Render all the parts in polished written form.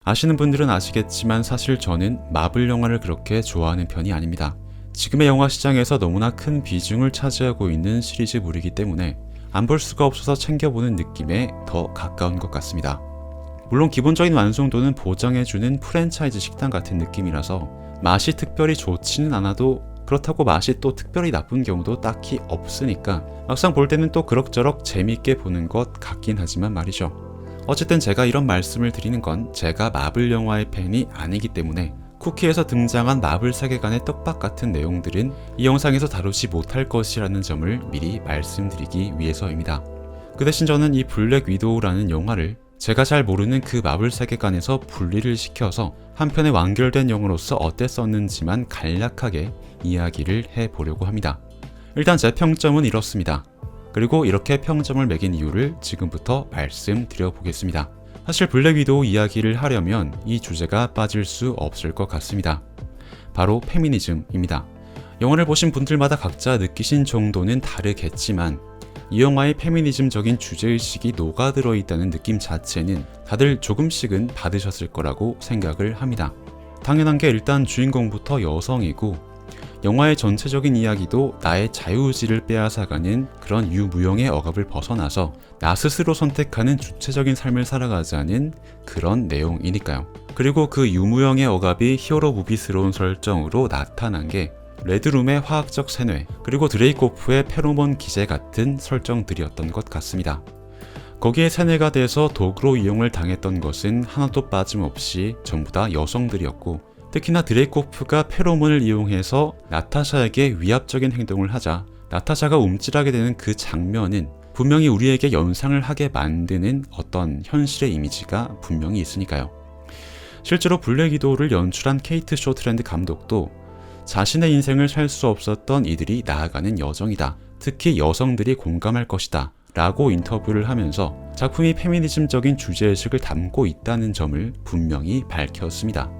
아시는 분들은 아시겠지만 사실 저는 마블 영화를 그렇게 좋아하는 편이 아닙니다. 지금의 영화 시장에서 너무나 큰 비중을 차지하고 있는 시리즈물이기 때문에 안 볼 수가 없어서 챙겨보는 느낌에 더 가까운 것 같습니다. 물론 기본적인 완성도는 보장해주는 프랜차이즈 식당 같은 느낌이라서 맛이 특별히 좋지는 않아도 그렇다고 맛이 또 특별히 나쁜 경우도 딱히 없으니까 막상 볼 때는 또 그럭저럭 재미있게 보는 것 같긴 하지만 말이죠. 어쨌든 제가 이런 말씀을 드리는 건 제가 마블 영화의 팬이 아니기 때문에 쿠키에서 등장한 마블 세계관의 떡밥 같은 내용들은 이 영상에서 다루지 못할 것이라는 점을 미리 말씀드리기 위해서입니다. 그 대신 저는 이 블랙 위도우라는 영화를 제가 잘 모르는 그 마블 세계관에서 분리를 시켜서 한 편의 완결된 영화로서 어땠었는지만 간략하게 이야기를 해보려고 합니다. 일단 제 평점은 이렇습니다. 그리고 이렇게 평점을 매긴 이유를 지금부터 말씀드려보겠습니다. 사실 블랙 위도우 이야기를 하려면 이 주제가 빠질 수 없을 것 같습니다. 바로 페미니즘입니다. 영화를 보신 분들마다 각자 느끼신 정도는 다르겠지만 이 영화의 페미니즘적인 주제의식이 녹아들어 있다는 느낌 자체는 다들 조금씩은 받으셨을 거라고 생각을 합니다. 당연한 게 일단 주인공부터 여성이고 영화의 전체적인 이야기도 나의 자유의지를 빼앗아가는 그런 유무형의 억압을 벗어나서 나 스스로 선택하는 주체적인 삶을 살아가자는 그런 내용이니까요. 그리고 그 유무형의 억압이 히어로 무비스러운 설정으로 나타난 게 레드룸의 화학적 세뇌, 그리고 드레이코프의 페로몬 기제 같은 설정들이었던 것 같습니다. 거기에 세뇌가 돼서 도구로 이용을 당했던 것은 하나도 빠짐없이 전부 다 여성들이었고 특히나 드레이코프가 페로몬을 이용해서 나타샤에게 위압적인 행동을 하자 나타샤가 움찔하게 되는 그 장면은 분명히 우리에게 연상을 하게 만드는 어떤 현실의 이미지가 분명히 있으니까요. 실제로 블랙 위도우를 연출한 케이트 쇼트랜드 감독도 자신의 인생을 살 수 없었던 이들이 나아가는 여정이다. 특히 여성들이 공감할 것이다. 라고 인터뷰를 하면서 작품이 페미니즘적인 주제의식을 담고 있다는 점을 분명히 밝혔습니다.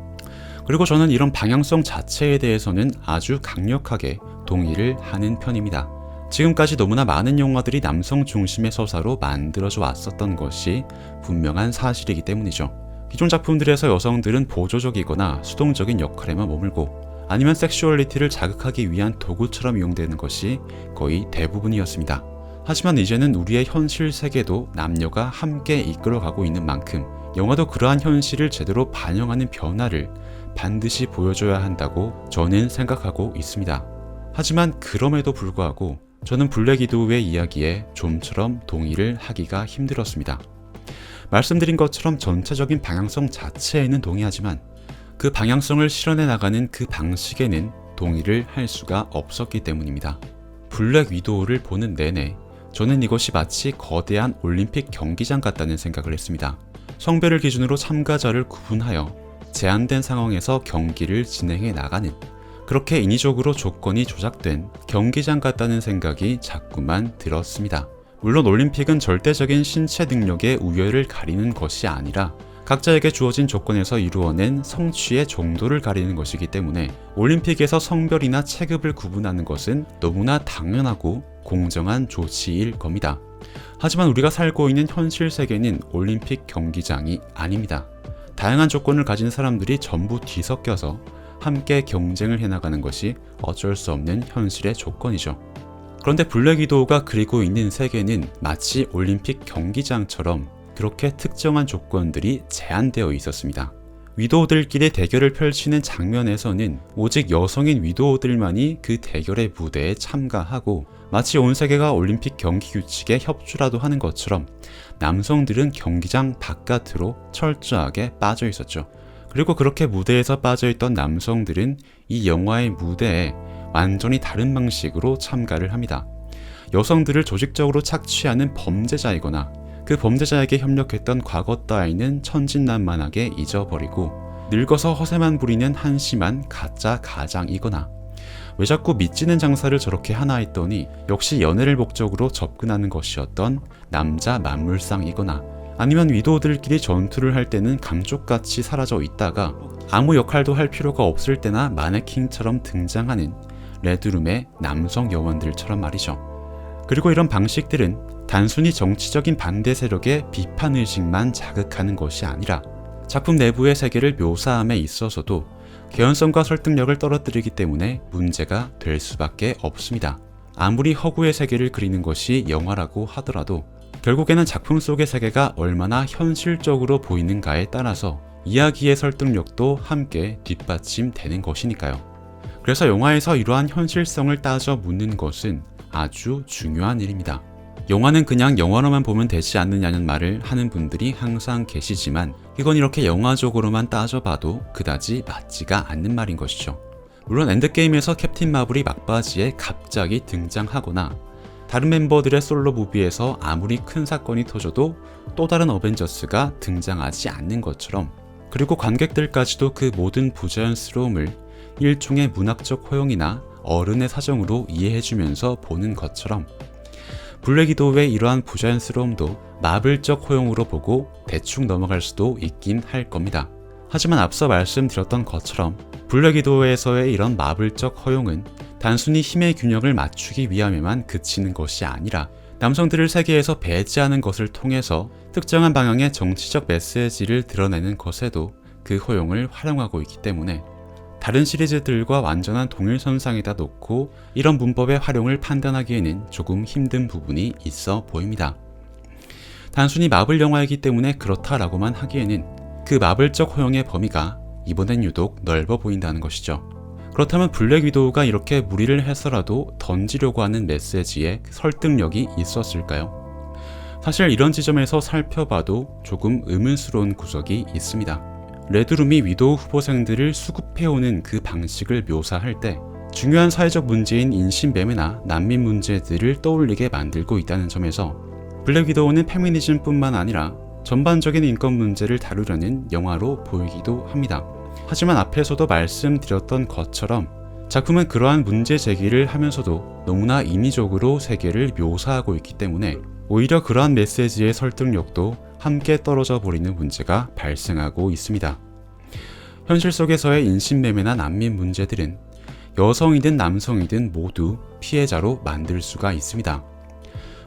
그리고 저는 이런 방향성 자체에 대해서는 아주 강력하게 동의를 하는 편입니다. 지금까지 너무나 많은 영화들이 남성 중심의 서사로 만들어져 왔었던 것이 분명한 사실이기 때문이죠. 기존 작품들에서 여성들은 보조적이거나 수동적인 역할에만 머물고 아니면 섹슈얼리티를 자극하기 위한 도구처럼 이용되는 것이 거의 대부분이었습니다. 하지만 이제는 우리의 현실 세계도 남녀가 함께 이끌어가고 있는 만큼 영화도 그러한 현실을 제대로 반영하는 변화를 반드시 보여줘야 한다고 저는 생각하고 있습니다. 하지만 그럼에도 불구하고 저는 블랙 위도우의 이야기에 좀처럼 동의를 하기가 힘들었습니다. 말씀드린 것처럼 전체적인 방향성 자체에는 동의하지만 그 방향성을 실현해 나가는 그 방식에는 동의를 할 수가 없었기 때문입니다. 블랙 위도우를 보는 내내 저는 이것이 마치 거대한 올림픽 경기장 같다는 생각을 했습니다. 성별을 기준으로 참가자를 구분하여 제한된 상황에서 경기를 진행해 나가는, 그렇게 인위적으로 조건이 조작된 경기장 같다는 생각이 자꾸만 들었습니다. 물론 올림픽은 절대적인 신체 능력의 우열을 가리는 것이 아니라 각자에게 주어진 조건에서 이루어낸 성취의 정도를 가리는 것이기 때문에 올림픽에서 성별이나 체급을 구분하는 것은 너무나 당연하고 공정한 조치일 겁니다. 하지만 우리가 살고 있는 현실 세계는 올림픽 경기장이 아닙니다. 다양한 조건을 가진 사람들이 전부 뒤섞여서 함께 경쟁을 해나가는 것이 어쩔 수 없는 현실의 조건이죠. 그런데 블랙 위도우가 그리고 있는 세계는 마치 올림픽 경기장처럼 그렇게 특정한 조건들이 제한되어 있었습니다. 위도우들끼리 대결을 펼치는 장면에서는 오직 여성인 위도우들만이 그 대결의 무대에 참가하고 마치 온 세계가 올림픽 경기 규칙에 협조라도 하는 것처럼 남성들은 경기장 바깥으로 철저하게 빠져 있었죠. 그리고 그렇게 무대에서 빠져있던 남성들은 이 영화의 무대에 완전히 다른 방식으로 참가를 합니다. 여성들을 조직적으로 착취하는 범죄자이거나 그 범죄자에게 협력했던 과거 따위는 천진난만하게 잊어버리고 늙어서 허세만 부리는 한심한 가짜 가장이거나 왜 자꾸 미치는 장사를 저렇게 하나 했더니 역시 연애를 목적으로 접근하는 것이었던 남자 만물상이거나 아니면 위도우들끼리 전투를 할 때는 감쪽같이 사라져 있다가 아무 역할도 할 필요가 없을 때나 마네킹처럼 등장하는 레드룸의 남성 요원들처럼 말이죠. 그리고 이런 방식들은 단순히 정치적인 반대 세력의 비판의식만 자극하는 것이 아니라 작품 내부의 세계를 묘사함에 있어서도 개연성과 설득력을 떨어뜨리기 때문에 문제가 될 수밖에 없습니다. 아무리 허구의 세계를 그리는 것이 영화라고 하더라도 결국에는 작품 속의 세계가 얼마나 현실적으로 보이는가에 따라서 이야기의 설득력도 함께 뒷받침되는 것이니까요. 그래서 영화에서 이러한 현실성을 따져 묻는 것은 아주 중요한 일입니다. 영화는 그냥 영화로만 보면 되지 않느냐는 말을 하는 분들이 항상 계시지만 이건 이렇게 영화적으로만 따져봐도 그다지 맞지가 않는 말인 것이죠. 물론 엔드게임에서 캡틴 마블이 막바지에 갑자기 등장하거나 다른 멤버들의 솔로 무비에서 아무리 큰 사건이 터져도 또 다른 어벤져스가 등장하지 않는 것처럼, 그리고 관객들까지도 그 모든 부자연스러움을 일종의 문학적 허용이나 어른의 사정으로 이해해주면서 보는 것처럼 블랙 위도우의 이러한 부자연스러움도 마블적 허용으로 보고 대충 넘어갈 수도 있긴 할 겁니다. 하지만 앞서 말씀드렸던 것처럼 블랙 위도우에서의 이런 마블적 허용은 단순히 힘의 균형을 맞추기 위함에만 그치는 것이 아니라 남성들을 세계에서 배제하는 것을 통해서 특정한 방향의 정치적 메시지를 드러내는 것에도 그 허용을 활용하고 있기 때문에 다른 시리즈들과 완전한 동일선상에다 놓고 이런 문법의 활용을 판단하기에는 조금 힘든 부분이 있어 보입니다. 단순히 마블 영화이기 때문에 그렇다라고만 하기에는 그 마블적 허용의 범위가 이번엔 유독 넓어 보인다는 것이죠. 그렇다면 블랙 위도우가 이렇게 무리를 해서라도 던지려고 하는 메시지에 설득력이 있었을까요? 사실 이런 지점에서 살펴봐도 조금 의문스러운 구석이 있습니다. 레드룸이 위도우 후보생들을 수급해오는 그 방식을 묘사할 때 중요한 사회적 문제인 인신매매나 난민 문제들을 떠올리게 만들고 있다는 점에서 블랙 위도우는 페미니즘뿐만 아니라 전반적인 인권 문제를 다루려는 영화로 보이기도 합니다. 하지만 앞에서도 말씀드렸던 것처럼 작품은 그러한 문제 제기를 하면서도 너무나 인위적으로 세계를 묘사하고 있기 때문에 오히려 그러한 메시지의 설득력도 함께 떨어져 버리는 문제가 발생하고 있습니다. 현실 속에서의 인신매매나 난민 문제들은 여성이든 남성이든 모두 피해자로 만들 수가 있습니다.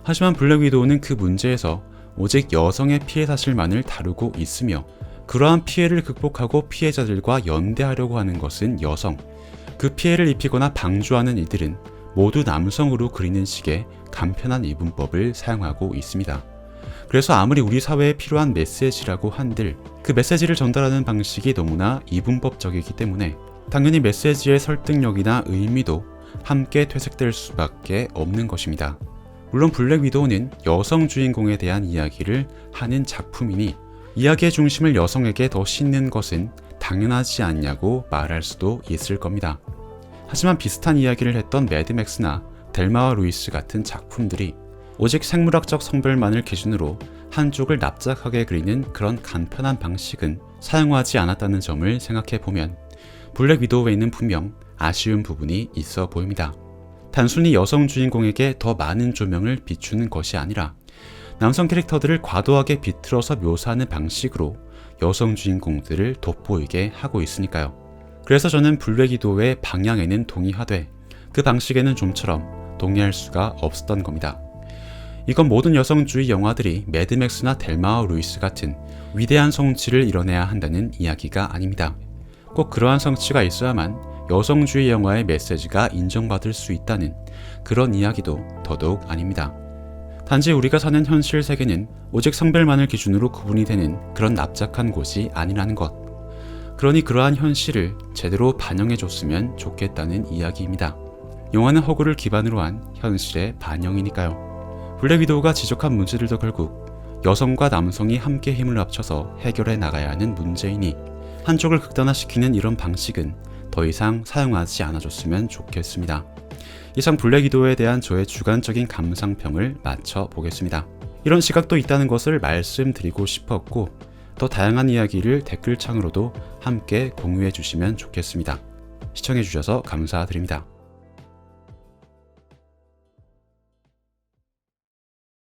하지만 블랙 위도우는 그 문제에서 오직 여성의 피해 사실만을 다루고 있으며 그러한 피해를 극복하고 피해자들과 연대하려고 하는 것은 여성, 그 피해를 입히거나 방조하는 이들은 모두 남성으로 그리는 식의 간편한 이분법을 사용하고 있습니다. 그래서 아무리 우리 사회에 필요한 메시지라고 한들 그 메시지를 전달하는 방식이 너무나 이분법적이기 때문에 당연히 메시지의 설득력이나 의미도 함께 퇴색될 수밖에 없는 것입니다. 물론 블랙 위도우는 여성 주인공에 대한 이야기를 하는 작품이니 이야기의 중심을 여성에게 더 싣는 것은 당연하지 않냐고 말할 수도 있을 겁니다. 하지만 비슷한 이야기를 했던 매드맥스나 델마와 루이스 같은 작품들이 오직 생물학적 성별만을 기준으로 한쪽을 납작하게 그리는 그런 간편한 방식은 사용하지 않았다는 점을 생각해보면 블랙 위도우에는 분명 아쉬운 부분이 있어 보입니다. 단순히 여성 주인공에게 더 많은 조명을 비추는 것이 아니라 남성 캐릭터들을 과도하게 비틀어서 묘사하는 방식으로 여성 주인공들을 돋보이게 하고 있으니까요. 그래서 저는 블랙 위도우의 방향에는 동의하되 그 방식에는 좀처럼 동의할 수가 없었던 겁니다. 이건 모든 여성주의 영화들이 매드맥스나 델마와 루이스 같은 위대한 성취를 이뤄내야 한다는 이야기가 아닙니다. 꼭 그러한 성취가 있어야만 여성주의 영화의 메시지가 인정받을 수 있다는 그런 이야기도 더더욱 아닙니다. 단지 우리가 사는 현실 세계는 오직 성별만을 기준으로 구분이 되는 그런 납작한 곳이 아니라는 것. 그러니 그러한 현실을 제대로 반영해줬으면 좋겠다는 이야기입니다. 영화는 허구를 기반으로 한 현실의 반영이니까요. 블랙 위도우가 지적한 문제들도 결국 여성과 남성이 함께 힘을 합쳐서 해결해 나가야 하는 문제이니 한쪽을 극단화시키는 이런 방식은 더 이상 사용하지 않아줬으면 좋겠습니다. 이상 블랙 위도우에 대한 저의 주관적인 감상평을 마쳐보겠습니다. 이런 시각도 있다는 것을 말씀드리고 싶었고 더 다양한 이야기를 댓글창으로도 함께 공유해 주시면 좋겠습니다. 시청해 주셔서 감사드립니다.